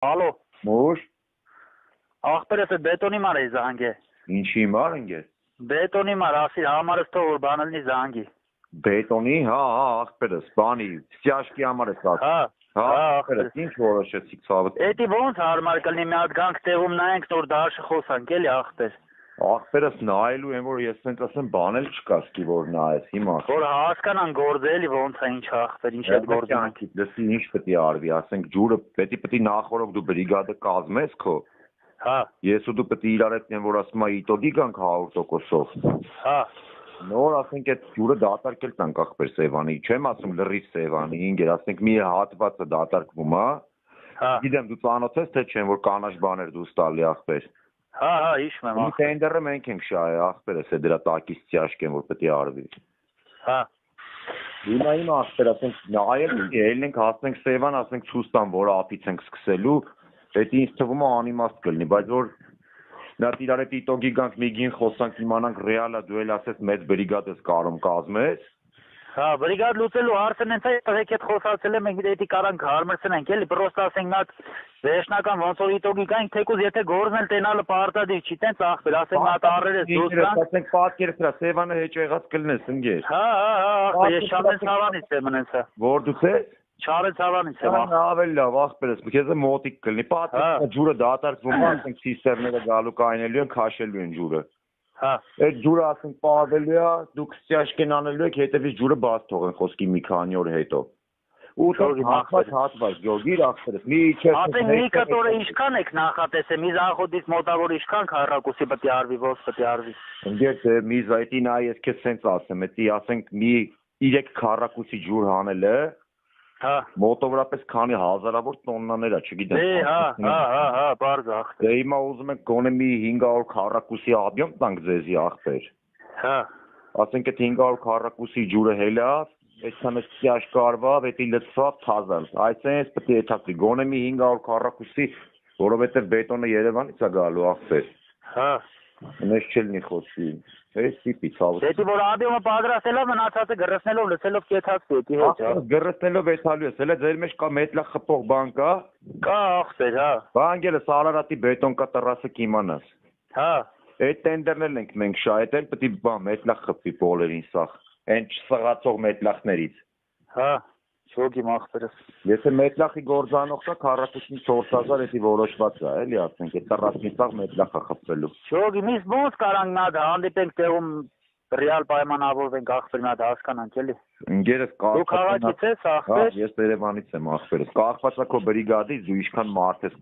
Ալո, Մուր, ախպերս է բետոնի մար է զանգ է։ ինչի մար ընկեր։ Բետոնի մար, ասի համարս թող որ բանալնի զանգի։ Բետոնի, հա, ախպերս, բանի, ստյաշկի համար ես ասում։ Հա, Հա, հա, ախպերս, ինչ որոշեցիք ցավը։ Էդի ոնց հարմար կլինի մի հատ գանք տեղում նայենք նոր դաշը խոսանք էլի ախպեր։ Ախպերս նայելու եմ, որ ես ասենք ասեմ, բան էլ չկա սկի որ նայես հիմա։ Որ հասկանան գործը էլի ոնց է ինչ ախպեր, ինչ է գործը։ Դասի ինչ պետք է արվի, ասենք ջուրը պետք է նախորդ դու բրիգադը կազմես քո։ Հա, Ես ու դու պետք է իրար հետ որ ասում եմ իտոգի գանք 100%-ով։ հա, Նոր ասենք այդ ջուրը դատարկել տանք ախպեր Սևանի, չեմ ասում լրիվ Սևանի, ինգեր ասենք մի հատվածը դատարկվում է։ հա, Գիտեմ դու ծանոթ ես թե չեմ որ կանաչ բաներ դու ստալի ախպեր։ հա, հիշում եմ Մի ախպեր։ տենդերը մենք ենք շահել ախպերս է դրա տակից ճաշկեն որ պետք է արվի։ Հա, Հիմա իմ ախպեր ասենք նայել ելնենք հասնենք Սևան, ասենք ցույց տան որ ափից ենք սկսելու, դա ինձ թվում է անիմաստ կլինի, բայց որ նա իրար հետ իտոգի գանք միգին խոսանք իմանանք ռեալա դու էլ ասես մեծ բրիգադես կարում կազմես։ հա, բրիգադ լուծելու հարցն են տղեկ հետ խոսացել եմ, մենք դեպի կարանք հարմարցնենք էլի, պրոստը ասենք նա վերջնական ոնց որ իտոգի գանք, թեկուզ եթե գործն էլ տենալը պարտադիր չի, տենց ախպեր, ասենք նա տարերես դուրս գանք։ Ասենք պատկեր սրա Սևանը հեճեղած կլնես ընկեր։ Հա, ախպեր, ես Շամեն Սավանից եմ մնացա։ Որ դու ես Չարեն Սավանից եմ ախպեր։ Ավելի լավ ախպերս, քեզ մոտիկ կլինի, պատկեր ջուրը դատարկվում է, ասենք սիստերները գալու կայնելու են, քաշելու են ջուրը։ Հա, Այդ ջուրը ասենք պարվելու է, դուք ստյաշկեն անելու եք, հետևից ջուրը բաց թողեն խոսքի մի քանի օր հետո։ Ու հատված, գյուղիր ախպերս, մի չէ։ ասենք մի կտորը ինչքան եք նախատեսել, մի զախոդից մոտավոր ինչքան քառակուսի պետք է արվի, ոնց պետք է արվի։ Ընկեր մի զայտի նայ ես քեզ սենց ասեմ, էդի ասենք մի 3 քառակուսի ջուր հանելը, Հա, մոտավորապես քանի հազարավոր տոննաներ է, չգիտեմ։ հա, բարձ ախպեր։ Դե հիմա ուզում եք գոնե մի 500 քառակուսի աբյոմ տանք ձեզի ախպեր։ Հա, Ասենք այդ 500 քառակուսի ջուրը հելավ, այսքանը ստյաշ կարվավ, էդի լցվավ թազալ։ Այսինքն պետք է եթակվի, գոնե մի 500 քառակուսի, որովհետև բետոնը Երևանից է գալու ախպեր։ հա։ Ունես չելնի խոսքի։ Էս տիպի ցավը։ Դեպի որ աբիոմը պատրաստելով մնացածը գրեցնելով լցելով կեթացվի էդի հետ։ Ախպեր գրեցնելով էթալու ես, հələ ձեր մեջ կա մետլա խփող բան կա։ Կա ախպեր, հա։ Բանգելը Սարարատի բետոն կա տրասը կիմանաս։ Հա, Այդ տենդերներն ենք մենք շահել, պետք է բան մետլա խփվի բոլերին սախ։ Այն չսղացող մետլախներից։ հա։ Շոգի ախպերս։ Եթե մետլախի գործանող կա 44000 էդի որոշված է, էլի ասենք, այդ տրասնի սախ մետլախա խփվելու։ Շոգի միս ոնց կարանք նա հանդիպենք տեղում ռեալ պայմանավորվենք ախպեր նա հասկանանք էլի։ Ինգերս Դու քաղաքից ես ախպեր։ Ես Երևանից եմ ախպերս։ Կախված է քո բրիգադից, դու ինչքան մարդ ես